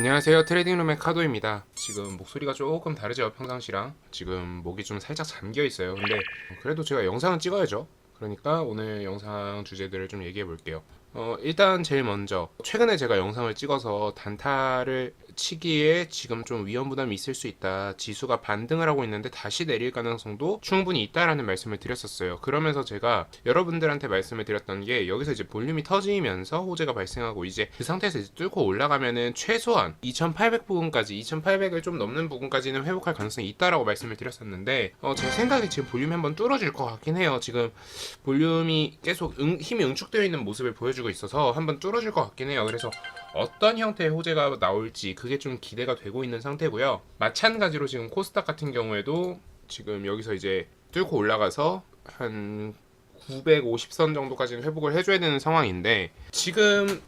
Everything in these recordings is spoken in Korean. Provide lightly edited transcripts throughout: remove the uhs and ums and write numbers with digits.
안녕하세요. 트레이딩룸의 카도입니다. 지금 목소리가 조금 다르죠, 평상시랑. 지금 목이 좀 살짝 잠겨 있어요. 근데 그래도 제가 영상은 찍어야죠. 그러니까 오늘 영상 주제들을 좀 얘기해 볼게요. 일단 제일 먼저 최근에 제가 영상을 찍어서 단타를 치기에 지금 좀 위험 부담이 있을 수 있다. 지수가 반등을 하고 있는데 다시 내릴 가능성도 충분히 있다라는 말씀을 드렸었어요. 그러면서 제가 여러분들한테 말씀을 드렸던 게 여기서 이제 볼륨이 터지면서 호재가 발생하고 이제 그 상태에서 이제 뚫고 올라가면은 최소한 2800 부분까지 2800을 좀 넘는 부분까지는 회복할 가능성이 있다라고 말씀을 드렸었는데 제 생각에 지금 볼륨이 한번 뚫어질 것 같긴 해요. 지금 볼륨이 계속 힘이 응축되어 있는 모습을 보여주고 있어서 한번 뚫어질 것 같긴 해요. 그래서 어떤 형태의 호재가 나올지 그게 좀 기대가 되고 있는 상태고요. 마찬가지로 지금 코스닥 같은 경우에도 지금 여기서 이제 뚫고 올라가서 한 950선 정도까지는 회복을 해줘야 되는 상황인데 지금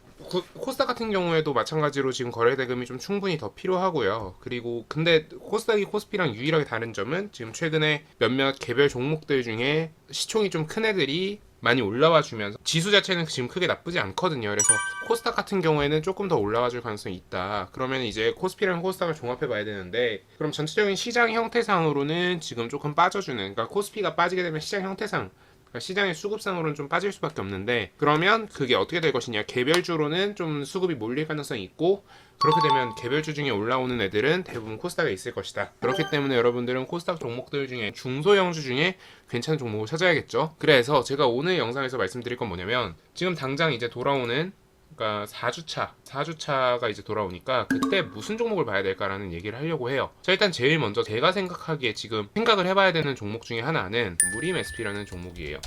코스닥 같은 경우에도 마찬가지로 지금 거래 대금이 좀 충분히 더 필요하고요. 그리고 근데 코스닥이 코스피랑 유일하게 다른 점은 지금 최근에 몇몇 개별 종목들 중에 시총이 좀 큰 애들이 많이 올라와 주면서 지수 자체는 지금 크게 나쁘지 않거든요. 그래서 코스닥 같은 경우에는 조금 더 올라와 줄 가능성이 있다. 그러면 이제 코스피랑 코스닥을 종합해 봐야 되는데 그럼 전체적인 시장 형태상으로는 지금 조금 빠져주는, 그러니까 코스피가 빠지게 되면 시장 형태상, 시장의 수급상으로는 좀 빠질 수밖에 없는데 그러면 그게 어떻게 될 것이냐, 개별주로는 좀 수급이 몰릴 가능성이 있고 그렇게 되면 개별주 중에 올라오는 애들은 대부분 코스닥에 있을 것이다. 그렇기 때문에 여러분들은 코스닥 종목들 중에 중소형주 중에 괜찮은 종목을 찾아야겠죠. 그래서 제가 오늘 영상에서 말씀드릴 건 뭐냐면 지금 당장 이제 돌아오는, 그러니까 4주차가 이제 돌아오니까 그때 무슨 종목을 봐야 될까라는 얘기를 하려고 해요. 자, 일단 제일 먼저 제가 생각하기에 지금 생각을 해봐야 되는 종목 중에 하나는 무림 SP라는 종목이에요.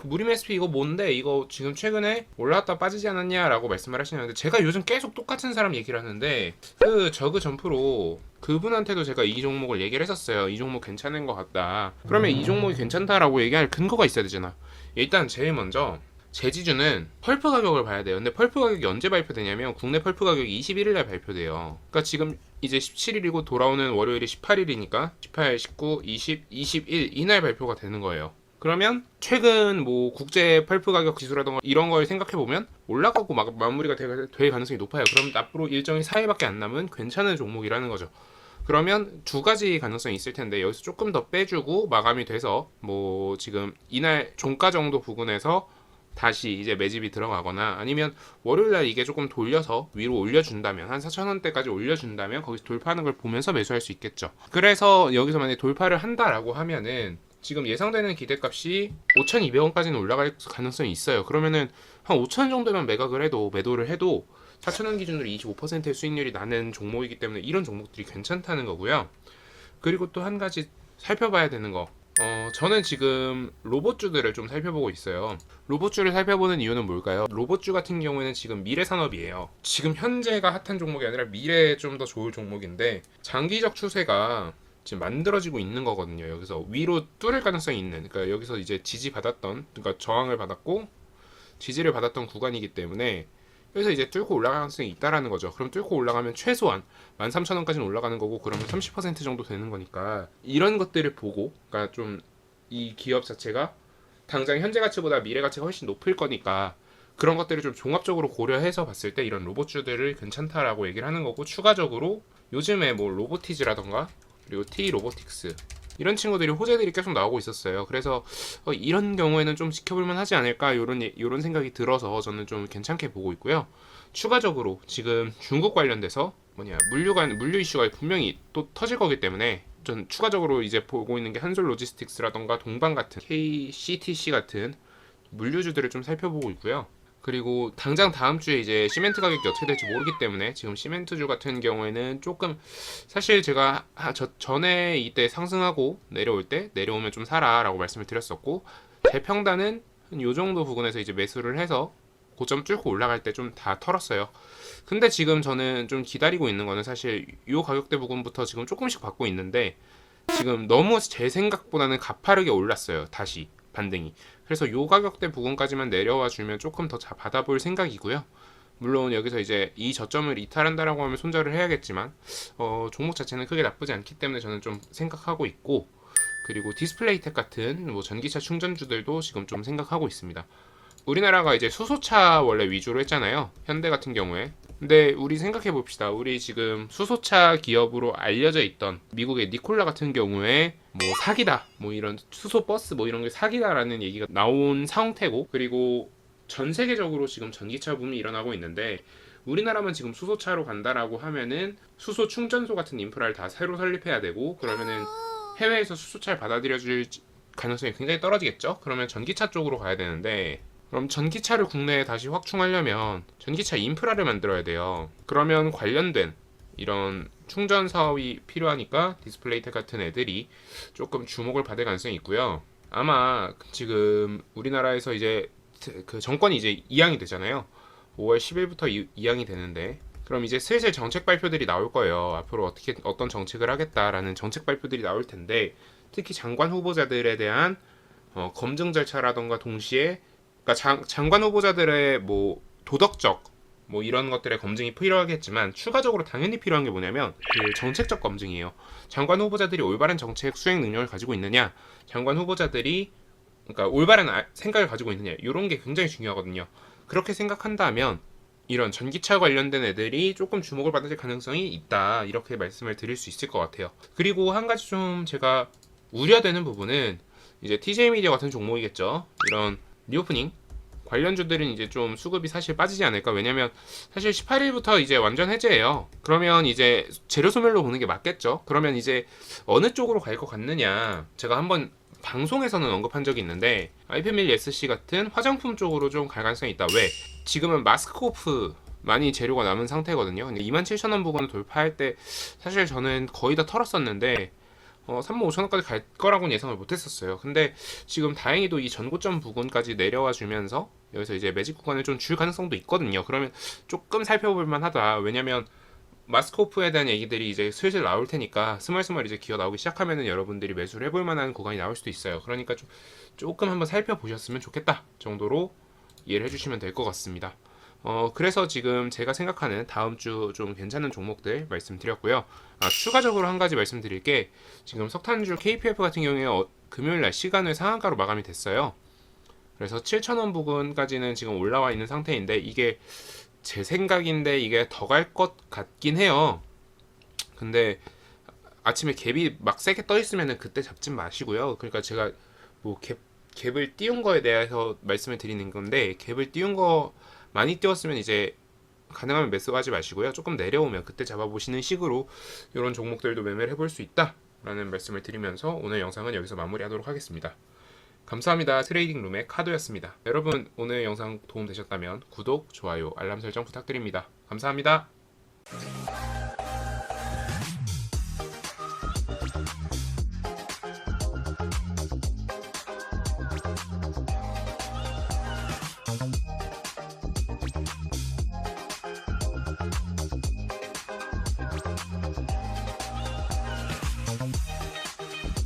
무림 SP 이거 뭔데? 이거 지금 최근에 올라왔다 빠지지 않았냐라고 말씀을 하시는데 제가 요즘 계속 똑같은 사람 얘기를 하는데 그 저그 점프로 그분한테도 제가 이 종목을 얘기를 했었어요. 이 종목 괜찮은 것 같다. 그러면 이 종목이 괜찮다라고 얘기할 근거가 있어야 되잖아. 일단 제일 먼저 제지주는 펄프 가격을 봐야 돼요. 근데 펄프 가격이 언제 발표되냐면 국내 펄프 가격이 21일날 발표돼요. 그러니까 지금 이제 17일이고 돌아오는 월요일이 18일이니까 18, 19, 20, 21 이날 발표가 되는 거예요. 그러면 최근 뭐 국제 펄프 가격 지수라던가 이런 걸 생각해 보면 올라가고 마무리가 될 가능성이 높아요. 그럼 앞으로 일정이 4일밖에 안 남은 괜찮은 종목이라는 거죠. 그러면 두 가지 가능성이 있을 텐데 여기서 조금 더 빼주고 마감이 돼서 뭐 지금 이날 종가 정도 부근에서 다시 이제 매집이 들어가거나 아니면 월요일날 이게 조금 돌려서 위로 올려준다면 한 4,000원대까지 올려준다면 거기서 돌파하는 걸 보면서 매수할 수 있겠죠. 그래서 여기서 만약에 돌파를 한다라고 하면은 지금 예상되는 기대값이 5,200원까지는 올라갈 가능성이 있어요. 그러면은 한 5,000원 정도만 매도를 해도 4,000원 기준으로 25%의 수익률이 나는 종목이기 때문에 이런 종목들이 괜찮다는 거고요. 그리고 또 한 가지 살펴봐야 되는 거. 저는 지금 로봇주들을 좀 살펴보고 있어요. 로봇주를 살펴보는 이유는 뭘까요? 로봇주 같은 경우에는 지금 미래산업이에요. 지금 현재가 핫한 종목이 아니라 미래에 좀 더 좋을 종목인데 장기적 추세가 지금 만들어지고 있는 거거든요. 여기서 위로 뚫을 가능성이 있는, 그러니까 여기서 이제 그러니까 저항을 받았고 지지를 받았던 구간이기 때문에 여기서 이제 뚫고 올라갈 가능성이 있다라는 거죠. 그럼 뚫고 올라가면 최소한 13,000원까지는 올라가는 거고 그러면 30% 정도 되는 거니까 이런 것들을 보고, 그러니까 좀 이 기업 자체가 당장 현재 가치보다 미래 가치가 훨씬 높을 거니까 그런 것들을 좀 종합적으로 고려해서 봤을 때 이런 로봇주들을 괜찮다라고 얘기를 하는 거고, 추가적으로 요즘에 뭐 로보티즈라던가 그리고 T 로보틱스 이런 친구들이 호재들이 계속 나오고 있었어요. 그래서 이런 경우에는 좀 지켜볼만 하지 않을까 요런 생각이 들어서 저는 좀 괜찮게 보고 있고요. 추가적으로 지금 중국 관련돼서 물류 이슈가 분명히 또 터질 거기 때문에 전 추가적으로 이제 보고 있는 게 한솔 로지스틱스라던가 동방 같은 KCTC 같은 물류주들을 좀 살펴보고 있고요. 그리고 당장 다음 주에 이제 시멘트 가격이 어떻게 될지 모르기 때문에 지금 시멘트주 같은 경우에는 조금, 사실 제가 전에 이때 상승하고 내려오면 좀 사라라고 말씀을 드렸었고, 제 평단은 요 정도 부근에서 이제 매수를 해서 고점 뚫고 올라갈 때 좀 다 털었어요. 근데 지금 저는 좀 기다리고 있는 거는 사실 요 가격대 부근부터 지금 조금씩 받고 있는데 지금 너무 제 생각보다는 가파르게 올랐어요. 다시 반등이. 그래서 요 가격대 부근까지만 내려와 주면 조금 더 받아볼 생각이고요. 물론 여기서 이제 이 저점을 이탈한다라고 하면 손절을 해야겠지만 종목 자체는 크게 나쁘지 않기 때문에 저는 좀 생각하고 있고, 그리고 디스플레이텍 같은 뭐 전기차 충전주들도 지금 좀 생각하고 있습니다. 우리나라가 이제 수소차 원래 위주로 했잖아요. 현대 같은 경우에 근데 우리 생각해 봅시다. 우리 지금 수소차 기업으로 알려져 있던 미국의 니콜라 같은 경우에 뭐 사기다, 뭐 이런 수소 버스 뭐 이런 게 사기다라는 얘기가 나온 상태고, 그리고 전 세계적으로 지금 전기차 붐이 일어나고 있는데 우리나라만 지금 수소차로 간다라고 하면은 수소 충전소 같은 인프라를 다 새로 설립해야 되고, 그러면은 해외에서 수소차를 받아들여줄 가능성이 굉장히 떨어지겠죠. 그러면 전기차 쪽으로 가야 되는데, 그럼 전기차를 국내에 다시 확충하려면 전기차 인프라를 만들어야 돼요. 그러면 관련된 이런 충전 사업이 필요하니까 디스플레이텍 같은 애들이 조금 주목을 받을 가능성이 있고요. 아마 지금 우리나라에서 이제 그 정권이 이제 이양이 되잖아요. 5월 10일부터 이양이 되는데, 그럼 이제 슬슬 정책 발표들이 나올 거예요. 앞으로 어떤 정책을 하겠다라는 정책 발표들이 나올 텐데, 특히 장관 후보자들에 대한 검증 절차라던가 동시에, 그러니까 장관 후보자들의 뭐 도덕적 뭐 이런 것들의 검증이 필요하겠지만, 추가적으로 당연히 필요한 게 뭐냐면 그 정책적 검증이에요. 장관 후보자들이 올바른 정책 수행 능력을 가지고 있느냐, 장관 후보자들이 그러니까 올바른 생각을 가지고 있느냐, 이런 게 굉장히 중요하거든요. 그렇게 생각한다면 이런 전기차 관련된 애들이 조금 주목을 받을 가능성이 있다, 이렇게 말씀을 드릴 수 있을 것 같아요. 그리고 한 가지 좀 제가 우려되는 부분은 이제 TJ 미디어 같은 종목이겠죠. 이런 리오프닝 관련주들은 이제 좀 수급이 사실 빠지지 않을까. 왜냐면 사실 18일부터 이제 완전 해제예요. 그러면 이제 재료 소멸로 보는 게 맞겠죠. 그러면 이제 어느 쪽으로 갈 것 같느냐, 제가 한번 방송에서는 언급한 적이 있는데 아이패밀리 SC 같은 화장품 쪽으로 좀 갈 가능성이 있다. 왜? 지금은 마스크오프 많이 재료가 남은 상태거든요. 근데 27,000원 부분을 돌파할 때 사실 저는 거의 다 털었었는데 35,000원까지 갈 거라고는 예상을 못했었어요. 근데 지금 다행히도 이 전고점 부근까지 내려와 주면서 여기서 이제 매직 구간을 좀 줄 가능성도 있거든요. 그러면 조금 살펴볼 만하다. 왜냐면 마스코프에 대한 얘기들이 이제 슬슬 나올 테니까 스멀스멀 이제 기어 나오기 시작하면은 여러분들이 매수를 해볼 만한 구간이 나올 수도 있어요. 그러니까 조금 한번 살펴보셨으면 좋겠다 정도로 이해를 해주시면 될 것 같습니다. 그래서 지금 제가 생각하는 다음 주 좀 괜찮은 종목들 말씀드렸고요. 추가적으로 한 가지 말씀드릴 게, 지금 석탄주 KPF 같은 경우에 금요일날 시간을 상한가로 마감이 됐어요. 그래서 7,000원 부근까지는 지금 올라와 있는 상태인데, 이게 제 생각인데 이게 더 갈 것 같긴 해요. 근데 아침에 갭이 막 세게 떠 있으면은 그때 잡진 마시고요. 그러니까 제가 뭐 갭을 띄운 거에 대해서 말씀을 드리는 건데, 갭을 띄운 거 많이 띄웠으면 이제 가능하면 매수하지 마시고요. 조금 내려오면 그때 잡아보시는 식으로 이런 종목들도 매매를 해볼 수 있다 라는 말씀을 드리면서 오늘 영상은 여기서 마무리하도록 하겠습니다. 감사합니다. 트레이딩룸의 카도였습니다. 여러분 오늘 영상 도움되셨다면 구독, 좋아요, 알람 설정 부탁드립니다. 감사합니다.